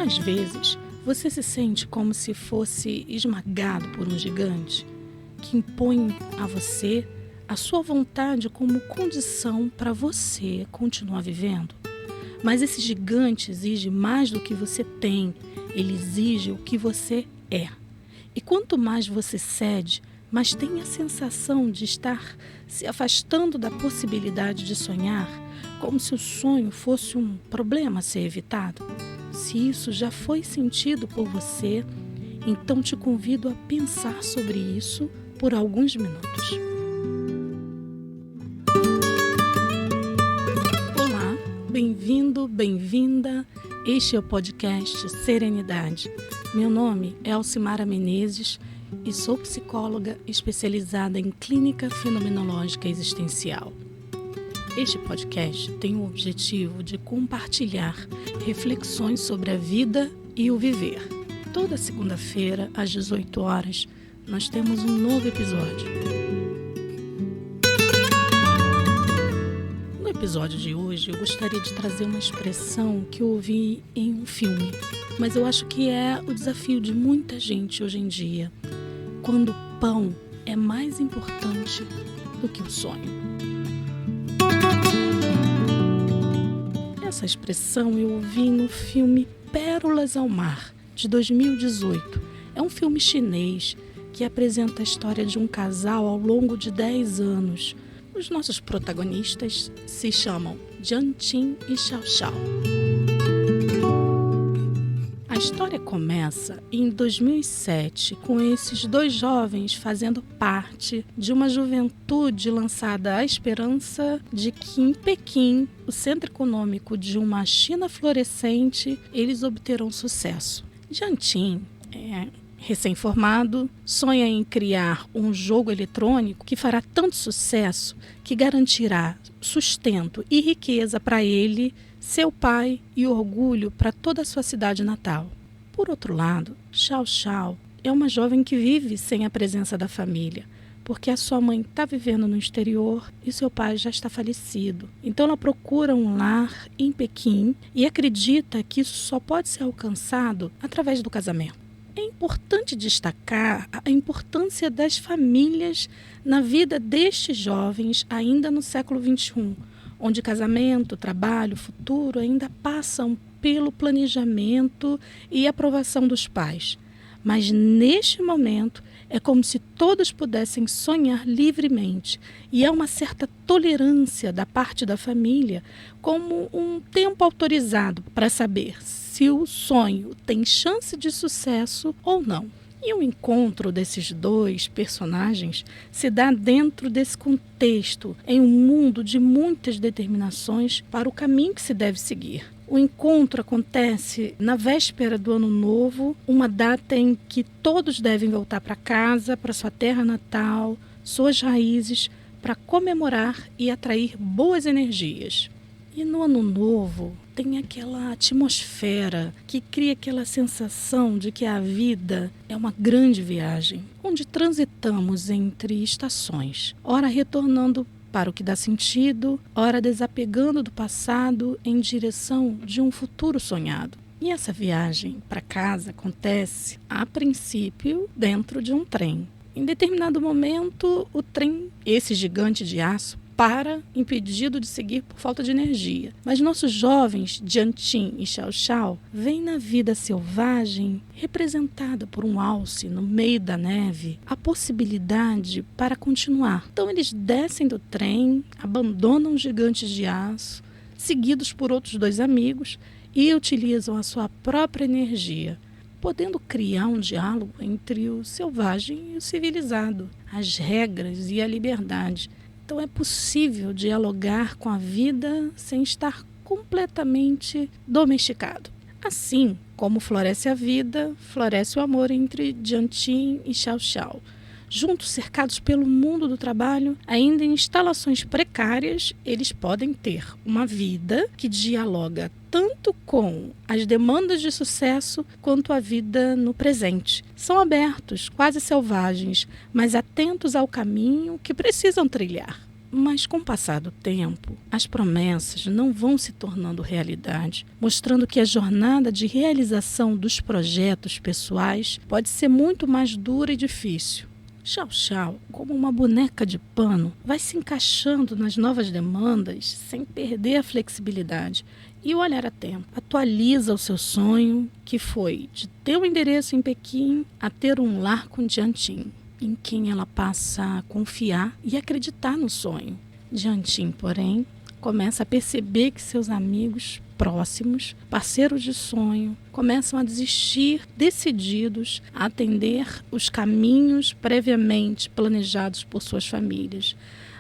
Às vezes, você se sente como se fosse esmagado por um gigante que impõe a você a sua vontade como condição para você continuar vivendo. Mas esse gigante exige mais do que você tem, ele exige o que você é. E quanto mais você cede, mais tem a sensação de estar se afastando da possibilidade de sonhar, como se o sonho fosse um problema a ser evitado. Se isso já foi sentido por você, então te convido a pensar sobre isso por alguns minutos. Olá, bem-vindo, bem-vinda. Este é o podcast Serenidade. Meu nome é Alcimara Menezes e sou psicóloga especializada em clínica fenomenológica existencial. Este podcast tem o objetivo de compartilhar reflexões sobre a vida e o viver. Toda segunda-feira, às 18 horas, nós temos um novo episódio. No episódio de hoje, eu gostaria de trazer uma expressão que eu ouvi em um filme, mas eu acho que é o desafio de muita gente hoje em dia, quando o pão é mais importante do que o sonho. Essa expressão eu ouvi no filme Pérolas ao Mar, de 2018. É um filme chinês que apresenta a história de um casal ao longo de 10 anos. Os nossos protagonistas se chamam Jian Qin e Xiao Xiao. A história começa em 2007, com esses dois jovens fazendo parte de uma juventude lançada à esperança de que em Pequim, o centro econômico de uma China florescente, eles obterão sucesso. Jian Qin recém-formado, sonha em criar um jogo eletrônico que fará tanto sucesso que garantirá sustento e riqueza para ele, seu pai e orgulho para toda a sua cidade natal. Por outro lado, Xiao Xiao é uma jovem que vive sem a presença da família, porque a sua mãe está vivendo no exterior e seu pai já está falecido. Então ela procura um lar em Pequim e acredita que isso só pode ser alcançado através do casamento. É importante destacar a importância das famílias na vida destes jovens ainda no século XXI, onde casamento, trabalho, futuro ainda passam pelo planejamento e aprovação dos pais. Mas neste momento é como se todos pudessem sonhar livremente e há uma certa tolerância da parte da família como um tempo autorizado para saber se o sonho tem chance de sucesso ou não. E o encontro desses dois personagens se dá dentro desse contexto, em um mundo de muitas determinações para o caminho que se deve seguir. O encontro acontece na véspera do Ano Novo, uma data em que todos devem voltar para casa, para sua terra natal, suas raízes, para comemorar e atrair boas energias. E no Ano Novo tem aquela atmosfera que cria aquela sensação de que a vida é uma grande viagem, onde transitamos entre estações, ora retornando para o que dá sentido, ora desapegando do passado em direção de um futuro sonhado. E essa viagem para casa acontece, a princípio, dentro de um trem. Em determinado momento, o trem, esse gigante de aço, para, impedido de seguir por falta de energia. Mas nossos jovens, Jian Qin e Xiao Xiao, veem na vida selvagem, representada por um alce no meio da neve, a possibilidade para continuar. Então eles descem do trem, abandonam os gigantes de aço, seguidos por outros dois amigos, e utilizam a sua própria energia, podendo criar um diálogo entre o selvagem e o civilizado, as regras e a liberdade. Então é possível dialogar com a vida sem estar completamente domesticado. Assim como floresce a vida, floresce o amor entre Jian Qin e Xiao Xiao. Juntos, cercados pelo mundo do trabalho, ainda em instalações precárias, eles podem ter uma vida que dialoga tanto com as demandas de sucesso quanto a vida no presente. São abertos, quase selvagens, mas atentos ao caminho que precisam trilhar. Mas com o passar do tempo, as promessas não vão se tornando realidade, mostrando que a jornada de realização dos projetos pessoais pode ser muito mais dura e difícil. Xiao Xiao, como uma boneca de pano, vai se encaixando nas novas demandas sem perder a flexibilidade e o olhar atento. Atualiza o seu sonho, que foi de ter um endereço em Pequim a ter um lar com Jianqing, em quem ela passa a confiar e acreditar no sonho. Jianqing, porém, começa a perceber que seus amigos próximos, parceiros de sonho, começam a desistir, decididos a atender os caminhos previamente planejados por suas famílias.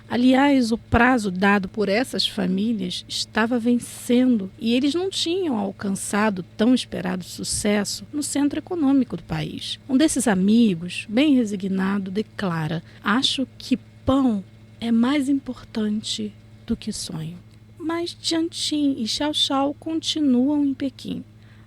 Aliás, o prazo dado por essas famílias estava vencendo e eles não tinham alcançado tão esperado sucesso no centro econômico do país. Um desses amigos, bem resignado, declara: "Acho que pão é mais importante do que sonho." Mas Jianqing e Xiao Xiao continuam em Pequim,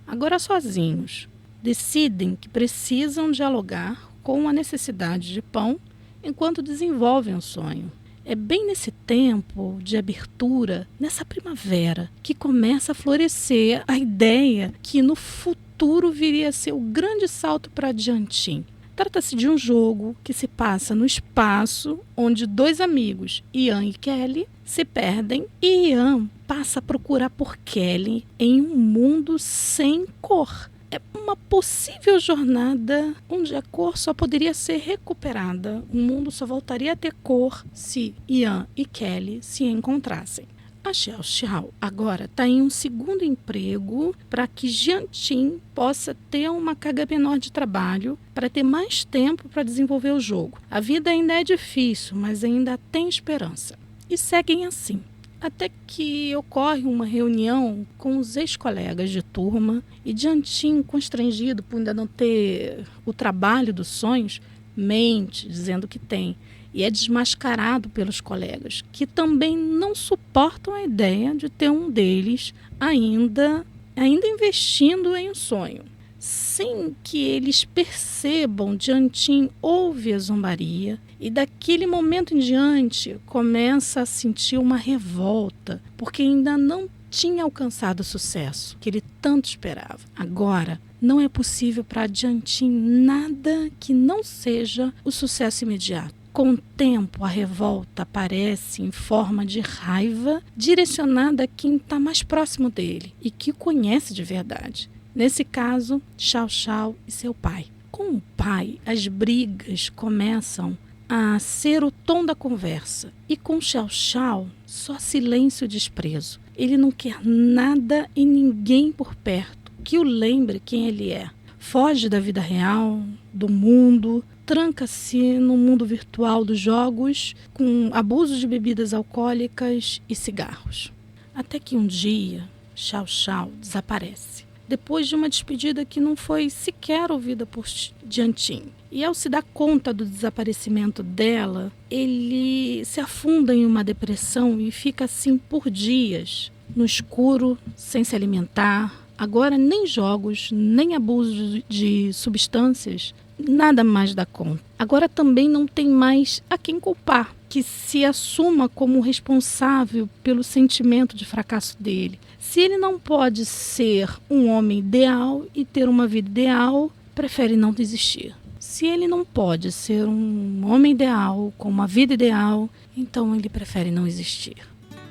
agora sozinhos. Decidem que precisam dialogar com a necessidade de pão enquanto desenvolvem o sonho. É bem nesse tempo de abertura, nessa primavera, que começa a florescer a ideia que no futuro viria a ser o grande salto para Jianqing. Trata-se de um jogo que se passa no espaço, onde dois amigos, Ian e Kelly, se perdem e Ian passa a procurar por Kelly em um mundo sem cor. É uma possível jornada onde a cor só poderia ser recuperada. O mundo só voltaria a ter cor se Ian e Kelly se encontrassem. A Xiao Xiao agora está em um segundo emprego para que Jianqing possa ter uma carga menor de trabalho, para ter mais tempo para desenvolver o jogo. A vida ainda é difícil, mas ainda tem esperança. E seguem assim. Até que ocorre uma reunião com os ex-colegas de turma e Jianqing, constrangido por ainda não ter o trabalho dos sonhos, mente dizendo que tem. E é desmascarado pelos colegas, que também não suportam a ideia de ter um deles ainda investindo em um sonho. Sem que eles percebam, Jianqing ouve a zombaria e daquele momento em diante começa a sentir uma revolta, porque ainda não tinha alcançado o sucesso que ele tanto esperava. Agora, não é possível para Jianqing nada que não seja o sucesso imediato. Com o tempo, a revolta aparece em forma de raiva direcionada a quem está mais próximo dele e que o conhece de verdade. Nesse caso, Xiao Xiao e seu pai. Com o pai, as brigas começam a ser o tom da conversa. E com Xiao Xiao, só silêncio e desprezo. Ele não quer nada e ninguém por perto que o lembre quem ele é. Foge da vida real, do mundo, tranca-se no mundo virtual dos jogos, com abuso de bebidas alcoólicas e cigarros. Até que um dia, Xiao Xiao desaparece. Depois de uma despedida que não foi sequer ouvida por Jianqing. E ao se dar conta do desaparecimento dela, ele se afunda em uma depressão e fica assim por dias, no escuro, sem se alimentar. Agora nem jogos, nem abuso de substâncias, nada mais dá conta. Agora também não tem mais a quem culpar, que se assuma como responsável pelo sentimento de fracasso dele. Se ele não pode ser um homem ideal e ter uma vida ideal, prefere não desistir. Se ele não pode ser um homem ideal, com uma vida ideal, então ele prefere não existir.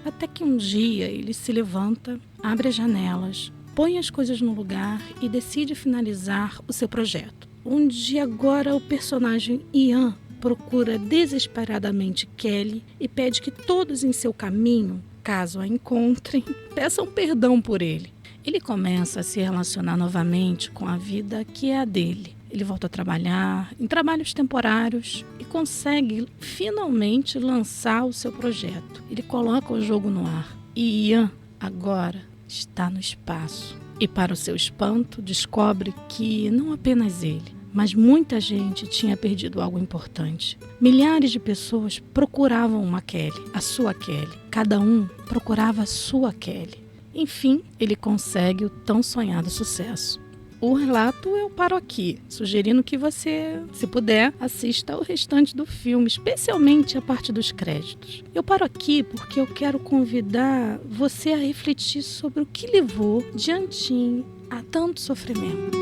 Até que um dia ele se levanta, abre as janelas, põe as coisas no lugar e decide finalizar o seu projeto. Onde agora o personagem Ian procura desesperadamente Kelly e pede que todos em seu caminho, caso a encontrem, peçam perdão por ele. Ele começa a se relacionar novamente com a vida que é a dele. Ele volta a trabalhar em trabalhos temporários e consegue finalmente lançar o seu projeto. Ele coloca o jogo no ar e Ian agora está no espaço. E para o seu espanto, descobre que não apenas ele, mas muita gente tinha perdido algo importante. Milhares de pessoas procuravam uma Kelly, a sua Kelly. Cada um procurava a sua Kelly. Enfim, ele consegue o tão sonhado sucesso. o relato eu paro aqui, sugerindo que você, se puder, assista o restante do filme, especialmente a parte dos créditos. Eu paro aqui porque eu quero convidar você a refletir sobre o que levou Jianqing a tanto sofrimento.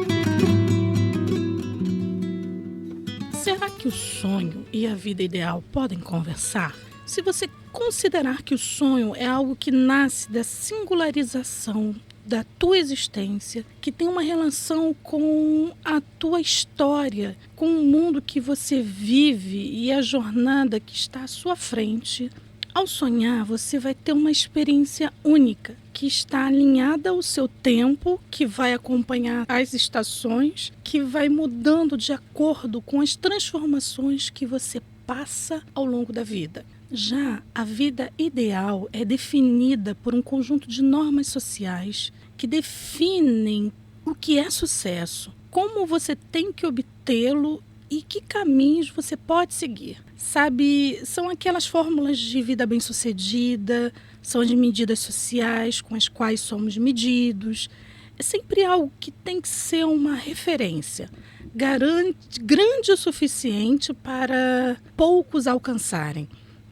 Será que o sonho e a vida ideal podem conversar? Se você considerar que o sonho é algo que nasce da singularização da tua existência, que tem uma relação com a tua história, com o mundo que você vive e a jornada que está à sua frente, ao sonhar você vai ter uma experiência única, que está alinhada ao seu tempo, que vai acompanhar as estações, que vai mudando de acordo com as transformações que você passa ao longo da vida. Já a vida ideal é definida por um conjunto de normas sociais que definem o que é sucesso, como você tem que obtê-lo e que caminhos você pode seguir. Sabe, são aquelas fórmulas de vida bem-sucedida, são as medidas sociais com as quais somos medidos. É sempre algo que tem que ser uma referência, grande o suficiente para poucos alcançarem.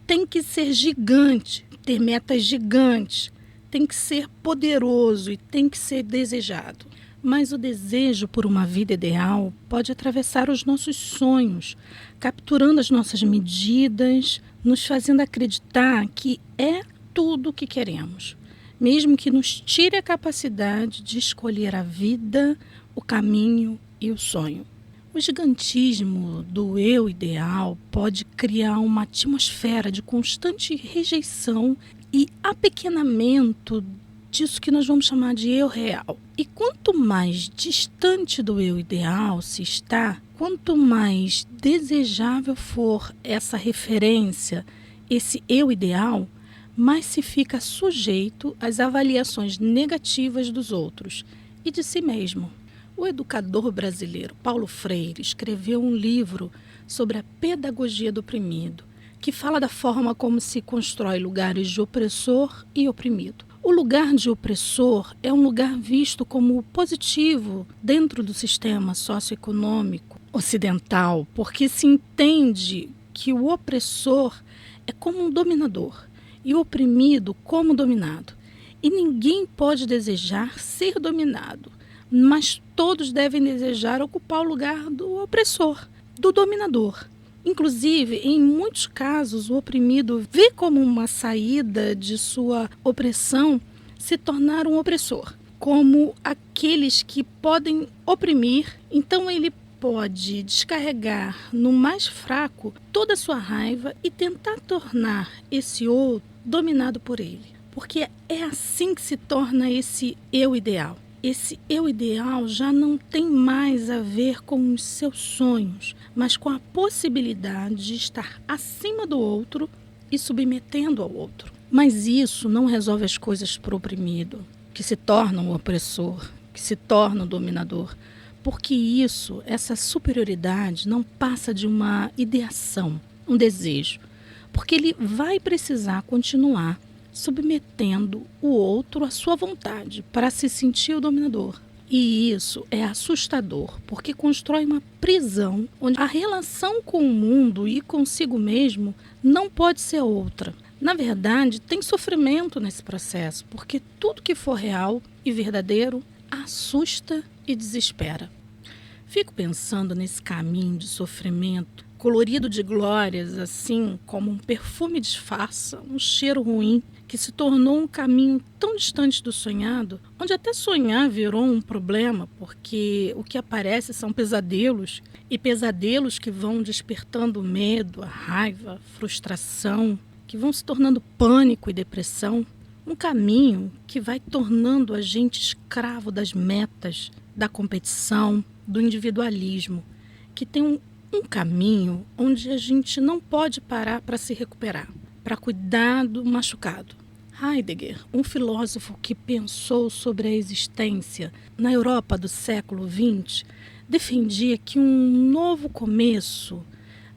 Tem que ser gigante, ter metas gigantes, tem que ser poderoso e tem que ser desejado. Mas o desejo por uma vida ideal pode atravessar os nossos sonhos, capturando as nossas medidas, nos fazendo acreditar que é tudo o que queremos, mesmo que nos tire a capacidade de escolher a vida, o caminho e o sonho. O gigantismo do eu ideal pode criar uma atmosfera de constante rejeição e apequenamento disso que nós vamos chamar de eu real. E quanto mais distante do eu ideal se está, quanto mais desejável for essa referência, esse eu ideal, mais se fica sujeito às avaliações negativas dos outros e de si mesmo. O educador brasileiro Paulo Freire escreveu um livro sobre a pedagogia do oprimido, que fala da forma como se constrói lugares de opressor e oprimido. O lugar de opressor é um lugar visto como positivo dentro do sistema socioeconômico ocidental, porque se entende que o opressor é como um dominador e o oprimido como dominado. E ninguém pode desejar ser dominado, mas todos devem desejar ocupar o lugar do opressor, do dominador. Inclusive, em muitos casos, o oprimido vê como uma saída de sua opressão se tornar um opressor, como aqueles que podem oprimir. Então ele pode descarregar no mais fraco toda a sua raiva e tentar tornar esse outro dominado por ele. Porque é assim que se torna esse eu ideal. Esse eu ideal já não tem mais a ver com os seus sonhos, mas com a possibilidade de estar acima do outro e submetendo ao outro. Mas isso não resolve as coisas para o oprimido, que se torna um opressor, que se torna um dominador. Porque isso, essa superioridade, não passa de uma ideação, um desejo. Porque ele vai precisar continuar submetendo o outro à sua vontade para se sentir o dominador. E isso é assustador, porque constrói uma prisão onde a relação com o mundo e consigo mesmo não pode ser outra. Na verdade, tem sofrimento nesse processo, porque tudo que for real e verdadeiro assusta e desespera. Fico pensando nesse caminho de sofrimento, colorido de glórias, assim como um perfume disfarça um cheiro ruim, que se tornou um caminho tão distante do sonhado, onde até sonhar virou um problema, porque o que aparece são pesadelos, e pesadelos que vão despertando medo, a raiva, a frustração, que vão se tornando pânico e depressão. Um caminho que vai tornando a gente escravo das metas, da competição, do individualismo, que tem um caminho onde a gente não pode parar para se recuperar, para cuidar do machucado. Heidegger, um filósofo que pensou sobre a existência na Europa do século XX, defendia que um novo começo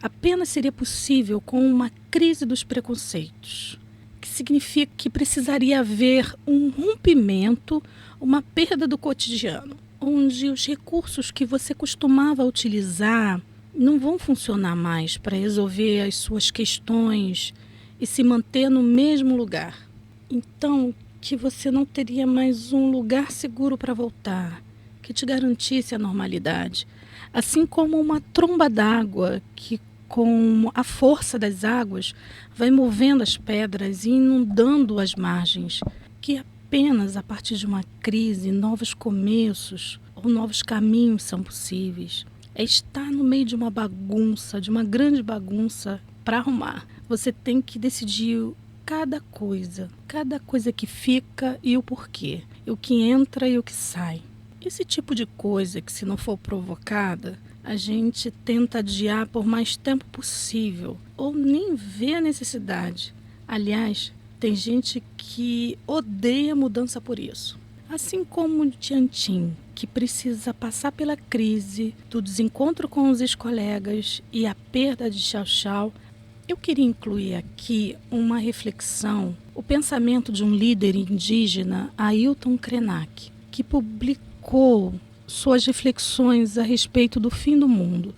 apenas seria possível com uma crise dos preconceitos, que significa que precisaria haver um rompimento, uma perda do cotidiano, onde os recursos que você costumava utilizar não vão funcionar mais para resolver as suas questões e se manter no mesmo lugar. Então, que você não teria mais um lugar seguro para voltar, que te garantisse a normalidade. Assim como uma tromba d'água que, com a força das águas, vai movendo as pedras e inundando as margens, que apenas a partir de uma crise, novos começos ou novos caminhos são possíveis. É estar no meio de uma bagunça, de uma grande bagunça para arrumar. Você tem que decidir cada coisa que fica e o porquê, e o que entra e o que sai. Esse tipo de coisa que, se não for provocada, a gente tenta adiar por mais tempo possível ou nem vê a necessidade. Aliás, tem gente que odeia mudança por isso. Assim como o Tiantin, que precisa passar pela crise do desencontro com os ex-colegas e a perda de Xiao Xiao, eu queria incluir aqui uma reflexão, o pensamento de um líder indígena, Ailton Krenak, que publicou suas reflexões a respeito do fim do mundo,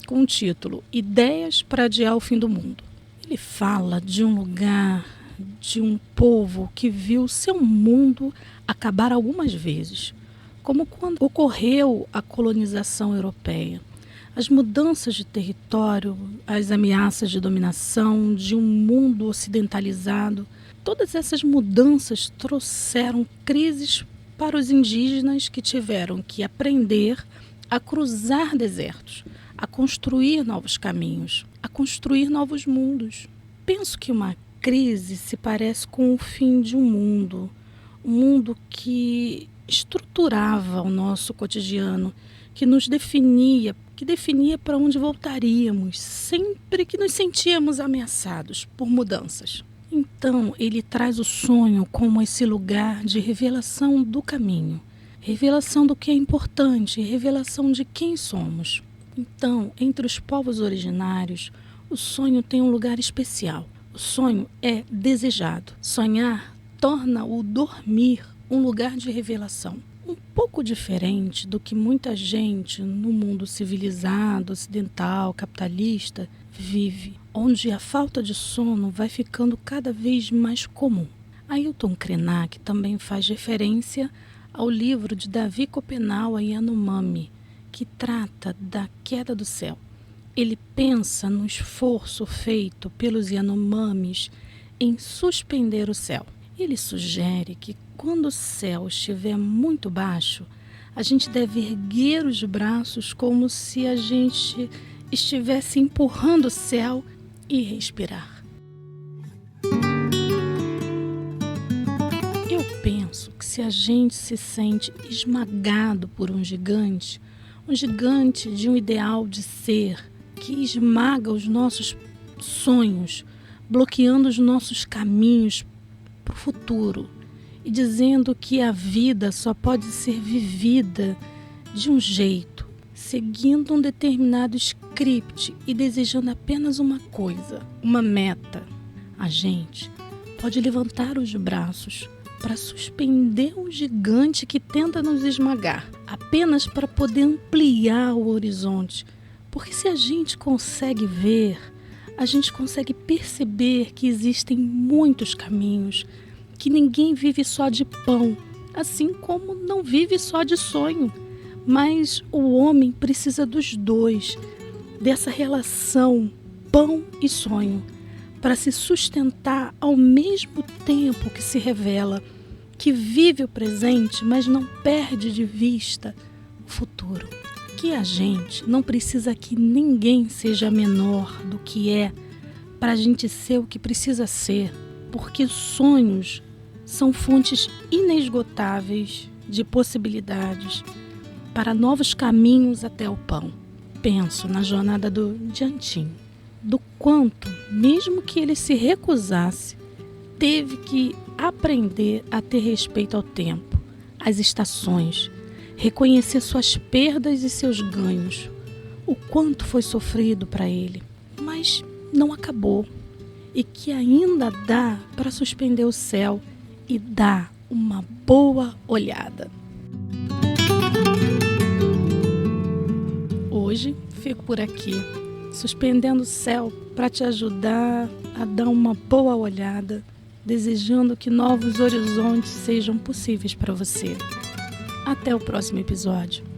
com o título Ideias para Adiar o Fim do Mundo. Ele fala de um lugar, de um povo que viu seu mundo acabar algumas vezes, como quando ocorreu a colonização europeia. As mudanças de território, as ameaças de dominação de um mundo ocidentalizado, todas essas mudanças trouxeram crises para os indígenas que tiveram que aprender a cruzar desertos, a construir novos caminhos, a construir novos mundos. Penso que uma crise se parece com o fim de um mundo que estruturava o nosso cotidiano, que nos definia, que definia para onde voltaríamos sempre que nos sentíamos ameaçados por mudanças. Então, ele traz o sonho como esse lugar de revelação do caminho, revelação do que é importante, revelação de quem somos. Então, entre os povos originários, o sonho tem um lugar especial. O sonho é desejado. Sonhar torna o dormir um lugar de revelação. Um pouco diferente do que muita gente no mundo civilizado, ocidental, capitalista, vive, onde a falta de sono vai ficando cada vez mais comum. Ailton Krenak também faz referência ao livro de Davi Copenaua Yanomami, que trata da queda do céu. Ele pensa no esforço feito pelos Yanomamis em suspender o céu. Ele sugere que quando o céu estiver muito baixo, a gente deve erguer os braços como se a gente estivesse empurrando o céu e respirar. Eu penso que se a gente se sente esmagado por um gigante de um ideal de ser que esmaga os nossos sonhos, bloqueando os nossos caminhos para o futuro e dizendo que a vida só pode ser vivida de um jeito, seguindo um determinado script e desejando apenas uma coisa, uma meta. A gente pode levantar os braços para suspender um gigante que tenta nos esmagar, apenas para poder ampliar o horizonte. Porque se a gente consegue ver, a gente consegue perceber que existem muitos caminhos, que ninguém vive só de pão, assim como não vive só de sonho. Mas o homem precisa dos dois, dessa relação pão e sonho, para se sustentar ao mesmo tempo que se revela, que vive o presente, mas não perde de vista o futuro. Que a gente não precisa que ninguém seja menor do que é para a gente ser o que precisa ser, porque sonhos são fontes inesgotáveis de possibilidades para novos caminhos até o pão. Penso na jornada do Tiantin, do quanto, mesmo que ele se recusasse, teve que aprender a ter respeito ao tempo, às estações, reconhecer suas perdas e seus ganhos, o quanto foi sofrido para ele, mas não acabou, e que ainda dá para suspender o céu e dar uma boa olhada. hoje fico por aqui, suspendendo o céu para te ajudar a dar uma boa olhada, desejando que novos horizontes sejam possíveis para você. Até o próximo episódio.